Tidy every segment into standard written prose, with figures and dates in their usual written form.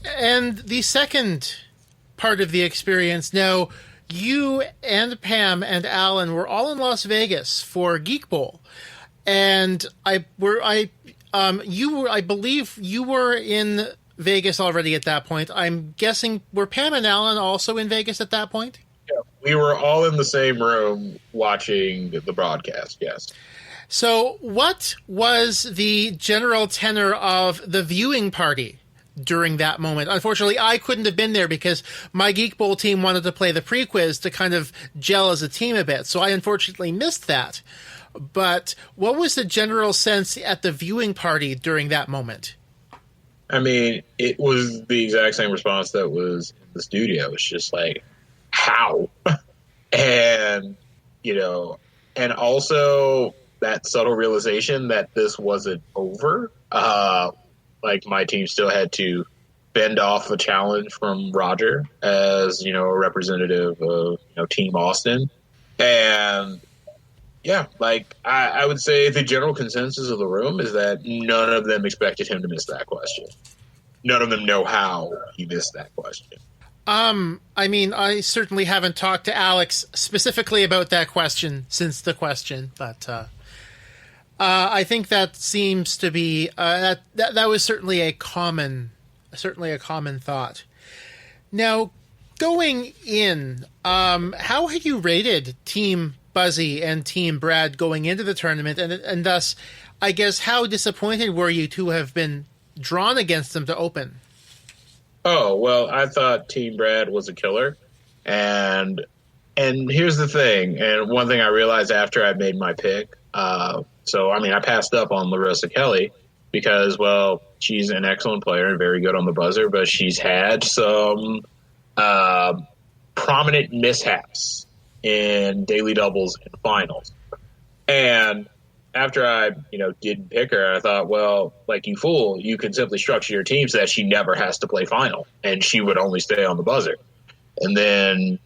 And the second part of the experience, now, you and Pam and Alan were all in Las Vegas for Geek Bowl. And I believe you were in Vegas already at that point. I'm guessing, were Pam and Alan also in Vegas at that point? Yeah, we were all in the same room watching the broadcast, yes. So what was the general tenor of the viewing party during that moment? Unfortunately, I couldn't have been there because my Geek Bowl team wanted to play the pre-quiz to kind of gel as a team a bit, so I unfortunately missed that. But what was the general sense at the viewing party during that moment? I mean, it was the exact same response that was in the studio. It's just like, how? And, and also that subtle realization that this wasn't over. Like my team still had to fend off a challenge from Roger as, a representative of, Team Austin. And yeah, like I would say the general consensus of the room is that none of them expected him to miss that question. None of them know how he missed that question. I mean, I certainly haven't talked to Alex specifically about that question since the question, but I think that seems to be that was certainly a common thought. Now, going in, how had you rated Team Buzzy and Team Brad going into the tournament, and thus, I guess, how disappointed were you to have been drawn against them to open? Oh, well, I thought Team Brad was a killer, and here's the thing, and one thing I realized after I made my pick. I passed up on Larissa Kelly because, well, she's an excellent player and very good on the buzzer, but she's had some prominent mishaps in daily doubles and finals. And after I, didn't pick her, I thought, well, like, you fool, you can simply structure your team so that she never has to play final and she would only stay on the buzzer. And then,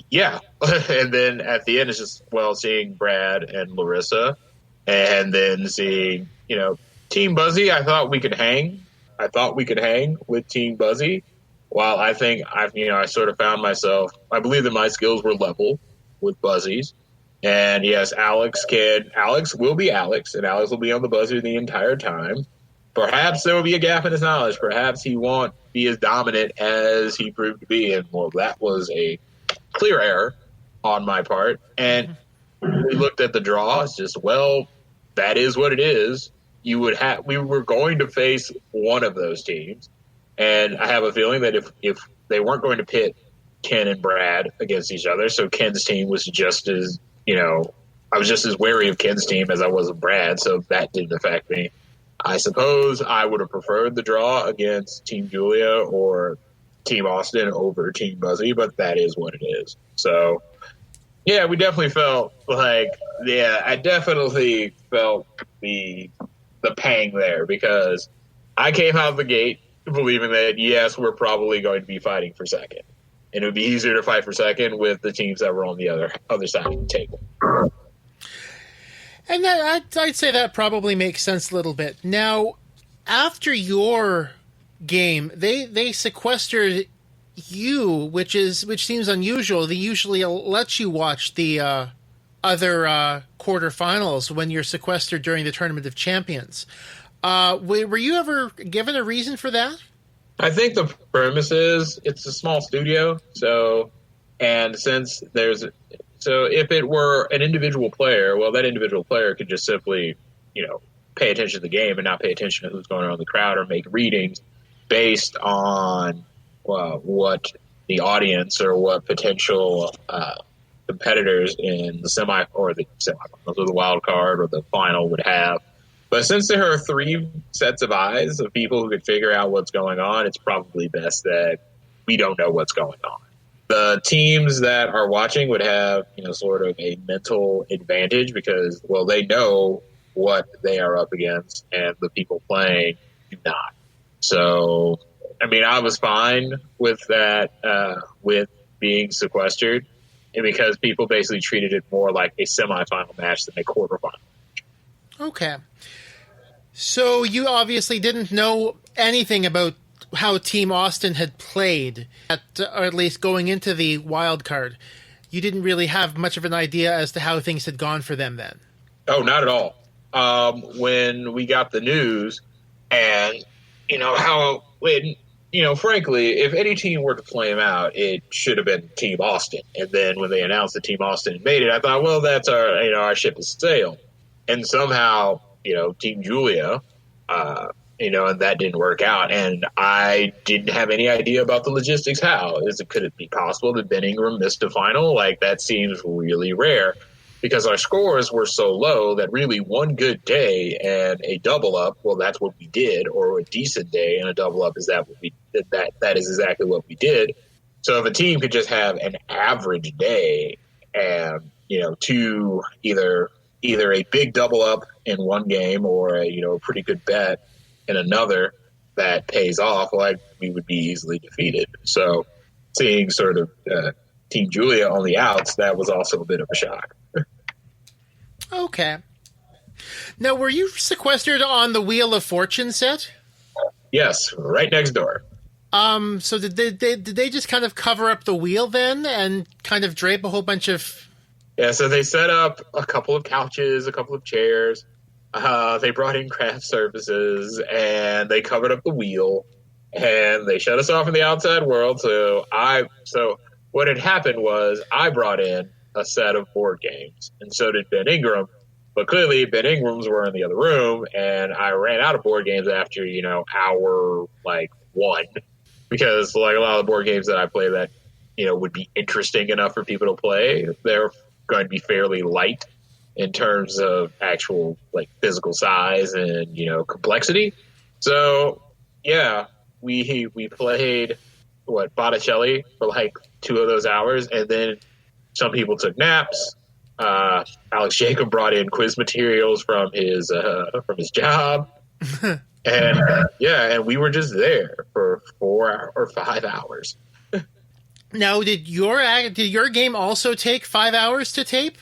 yeah. And then at the end, it's just, well, seeing Brad and Larissa and then seeing, Team Buzzy, I thought we could hang. I thought we could hang with Team Buzzy. While I think I sort of found myself, I believe that my skills were level with Buzzies. And yes, Alex will be Alex, and Alex will be on the buzzer the entire time. Perhaps there will be a gap in his knowledge. Perhaps he won't be as dominant as he proved to be. And, well, that was a clear error on my part. And we looked at the draw. It's just, well, that is what it is. We were going to face one of those teams. And I have a feeling that if they weren't going to pit Ken and Brad against each other, so Ken's team was just as, I was just as wary of Ken's team as I was of Brad, so that didn't affect me. I suppose I would have preferred the draw against Team Julia or Team Austin over Team Buzzy, but that is what it is. So, yeah, we definitely felt like, I definitely felt the pang there because I came out of the gate believing that, yes, we're probably going to be fighting for second. And it would be easier to fight for second with the teams that were on the other side of the table. And I'd say that probably makes sense a little bit. Now, after your game, they sequestered you, which seems unusual. They usually let you watch the other quarterfinals when you're sequestered during the Tournament of Champions. Were you ever given a reason for that? I think the premise is it's a small studio, so if it were an individual player, well, that individual player could just simply, pay attention to the game and not pay attention to who's going on in the crowd or make readings based on what the audience or what potential competitors in the semifinals or the wild card or the final would have. But since there are 3 sets of eyes of people who could figure out what's going on, it's probably best that we don't know what's going on. The teams that are watching would have, sort of a mental advantage because, well, they know what they are up against and the people playing do not. So, I was fine with that, with being sequestered, and because people basically treated it more like a semifinal match than a quarterfinal. Okay. So you obviously didn't know anything about how Team Austin had played, or at least going into the wild card. You didn't really have much of an idea as to how things had gone for them then. Oh, not at all. When we got the news, and frankly, if any team were to play him out, it should have been Team Austin. And then when they announced that Team Austin had made it, I thought, well, that's our ship has sailed. And somehow, Team Julia, and that didn't work out. And I didn't have any idea about the logistics. Could it be possible that Ben Ingram missed a final? Like, that seems really rare because our scores were so low that really one good day and a double up, well, that's what we did, or a decent day and a double up, that is exactly what we did. So if a team could just have an average day and, two, either a big double up in one game or a pretty good bet in another that pays off, like, we would be easily defeated. So seeing sort of Team Julia on the outs, that was also a bit of a shock. Okay. Now, were you sequestered on the Wheel of Fortune set? Yes, right next door. So did they just kind of cover up the wheel then and kind of drape a whole bunch of... Yeah, so they set up a couple of couches, a couple of chairs. They brought in craft services, and they covered up the wheel, and they shut us off in the outside world. So what had happened was I brought in a set of board games, and so did Ben Ingram. But clearly, Ben Ingram's were in the other room, and I ran out of board games after, hour, one. Because, a lot of the board games that I play that, would be interesting enough for people to play, they're going to be fairly light in terms of actual, physical size and, complexity. So, yeah, we played, Botticelli for, 2 of those hours, and then some people took naps. Alex Jacob brought in quiz materials from his job. And we were just there for 4 or 5 hours. Now, did your game also take 5 hours to tape?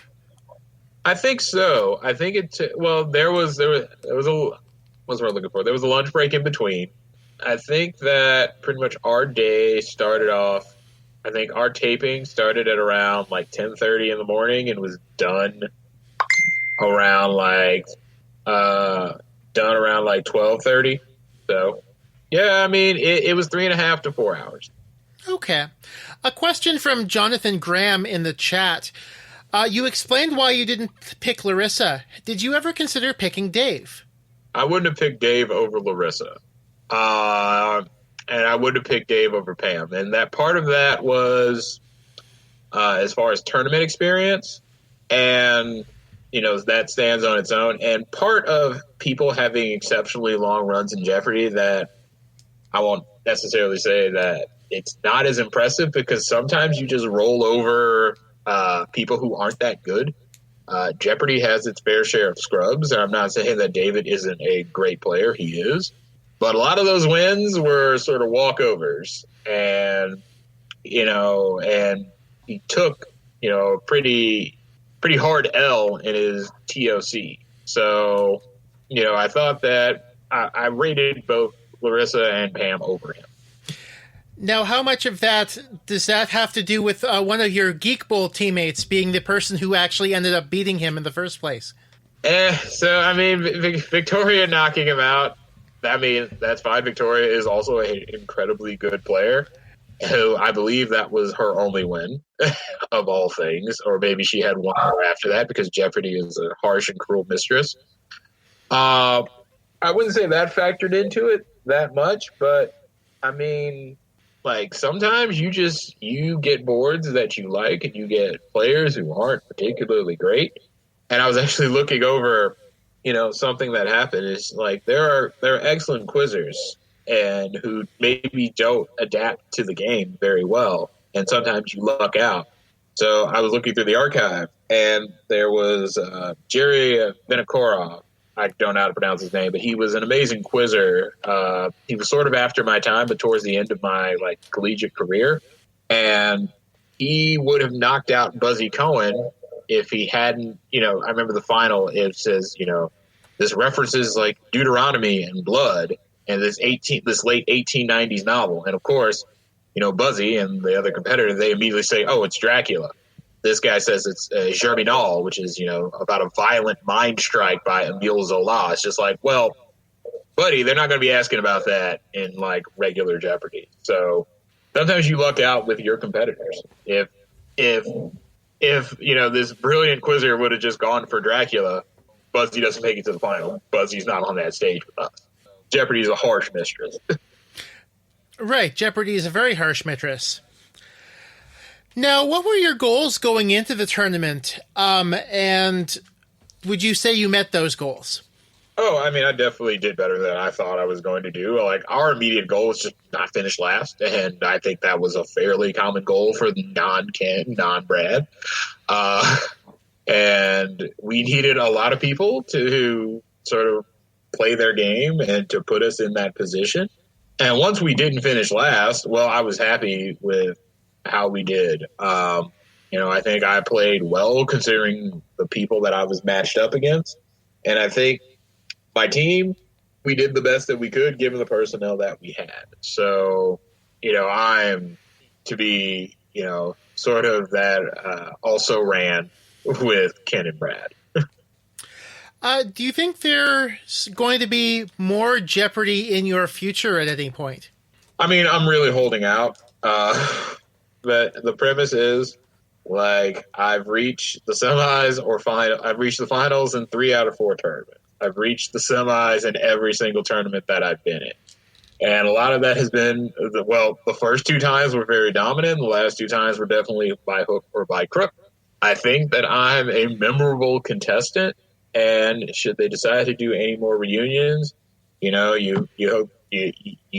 I think so. I think there was what's what I'm looking for. There was a lunch break in between. I think that pretty much our day started off. I think our taping started at around 10:30 in the morning and was done around 12:30. So, yeah, I mean, it was 3.5 to 4 hours. Okay. A question from Jonathan Graham in the chat. You explained why you didn't pick Larissa. Did you ever consider picking Dave? I wouldn't have picked Dave over Larissa. And I would have picked Dave over Pam. And that part of that was as far as tournament experience. And, that stands on its own. And part of people having exceptionally long runs in Jeopardy that I won't necessarily say that it's not as impressive because sometimes you just roll over people who aren't that good. Jeopardy has its fair share of scrubs. And I'm not saying that David isn't a great player. He is. But a lot of those wins were sort of walkovers, and and he took a pretty hard L in his TOC. So I thought that I rated both Larissa and Pam over him. Now, how much of that does that have to do with one of your Geek Bowl teammates being the person who actually ended up beating him in the first place? So I mean, Victoria knocking him out. I mean, that's fine. Victoria is also an incredibly good player who I believe that was her only win of all things. Or maybe she had one more after that because Jeopardy is a harsh and cruel mistress. I wouldn't say that factored into it that much, but I mean, sometimes you get boards that you like and you get players who aren't particularly great. And I was actually looking over something that happened is there are excellent quizzers and who maybe don't adapt to the game very well. And sometimes you luck out. So I was looking through the archive and there was Jerry Vinokorov. I don't know how to pronounce his name, but he was an amazing quizzer. He was sort of after my time, but towards the end of my collegiate career. And he would have knocked out Buzzy Cohen if he hadn't, I remember the final, it says, this references Deuteronomy and blood. and this late 1890s novel. And of course, Buzzy and the other competitor, they immediately say, "Oh, it's Dracula." This guy says it's Germinal, which is, about a violent mind strike by Emile Zola. It's just like, well, buddy, they're not going to be asking about that in like regular Jeopardy. So sometimes you luck out with your competitors. If this brilliant quizzer would have just gone for Dracula, Buzzy doesn't make it to the final. Buzzy's not on that stage with us. Jeopardy is a harsh mistress. Right, Jeopardy is a very harsh mistress. Now, what were your goals going into the tournament? And would you say you met those goals? Oh, I mean, I definitely did better than I thought I was going to do. Like, our immediate goal was just not finish last, and I think that was a fairly common goal for non-Ken, non-Brad. And we needed a lot of people to sort of play their game and to put us in that position. And once we didn't finish last, well, I was happy with how we did. I think I played well considering the people that I was matched up against. And I think my team, we did the best that we could given the personnel that we had. So, I'm to be, sort of that also ran with Ken and Brad. Do you think there's going to be more Jeopardy in your future at any point? I mean, I'm really holding out. But the premise is, like, I've reached the semis or final. I've reached the finals in 3 out of 4 tournaments. I've reached the semis in every single tournament that I've been in. And a lot of that has been, the first 2 times were very dominant. The last 2 times were definitely by hook or by crook. I think that I'm a memorable contestant. And should they decide to do any more reunions, you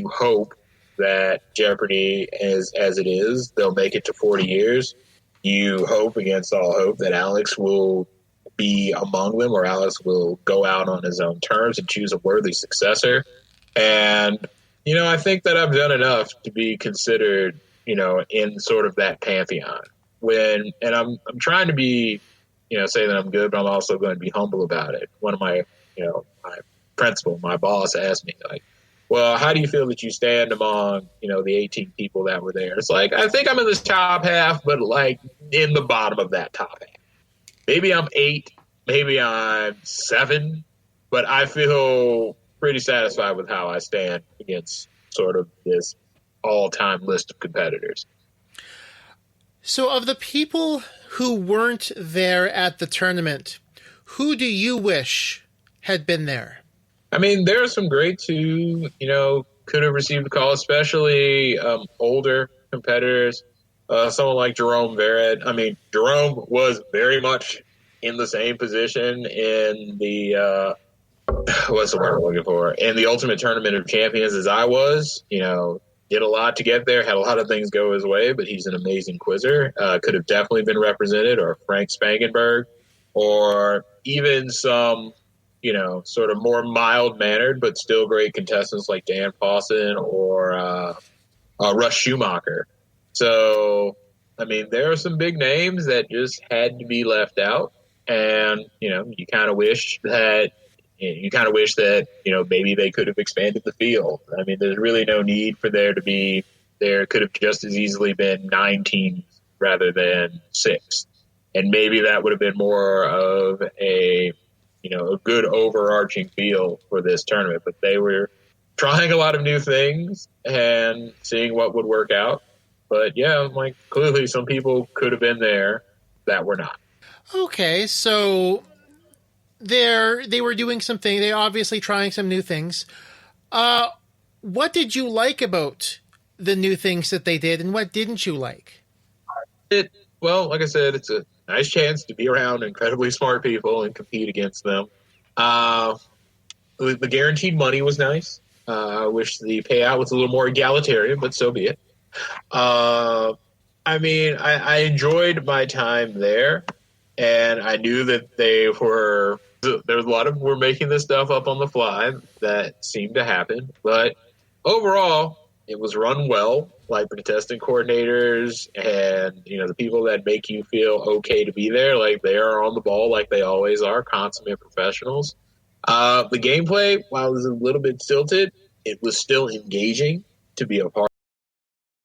hope that Jeopardy is as it is. They'll make it to 40 years. You hope against all hope that Alex will be among them, or Alex will go out on his own terms and choose a worthy successor. And, I think that I've done enough to be considered, in sort of that pantheon. And I'm trying to be, say that I'm good, but I'm also going to be humble about it. One of my, my principal, my boss asked me, like, well, how do you feel that you stand among, the 18 people that were there? It's like, I think I'm in this top half, but like in the bottom of that top half. Maybe I'm 8, maybe I'm 7, but I feel pretty satisfied with how I stand against sort of this all-time list of competitors. So of the people who weren't there at the tournament, who do you wish had been there? I mean, there are some greats who, could have received a call, especially older competitors. Someone like Jerome Verret. I mean, Jerome was very much in the same position in the what's the word I'm looking for? In the Ultimate Tournament of Champions as I was. Did a lot to get there, had a lot of things go his way, but he's an amazing quizzer. Could have definitely been represented, or Frank Spangenberg, or even some, sort of more mild-mannered but still great contestants like Dan Pawson or Russ Schumacher. So, I mean, there are some big names that just had to be left out, and, you kind of wish that maybe they could have expanded the field. I mean, there's really no need for there could have just as easily been 9 teams rather than 6. And maybe that would have been more of a good overarching feel for this tournament. But they were trying a lot of new things and seeing what would work out. But yeah, like clearly some people could have been there that were not. Okay, so they were doing something. They obviously trying some new things. What did you like about the new things that they did, and what didn't you like? Well, like I said, it's a nice chance to be around incredibly smart people and compete against them. The guaranteed money was nice. I wish the payout was a little more egalitarian, but so be it. I mean, I enjoyed my time there, and I knew that there was a lot of, we're making this stuff up on the fly that seemed to happen, but overall it was run well. Like the contestant coordinators and the people that make you feel okay to be there, like they are on the ball like they always are, consummate professionals. The gameplay, while it was a little bit stilted, it was still engaging to be a part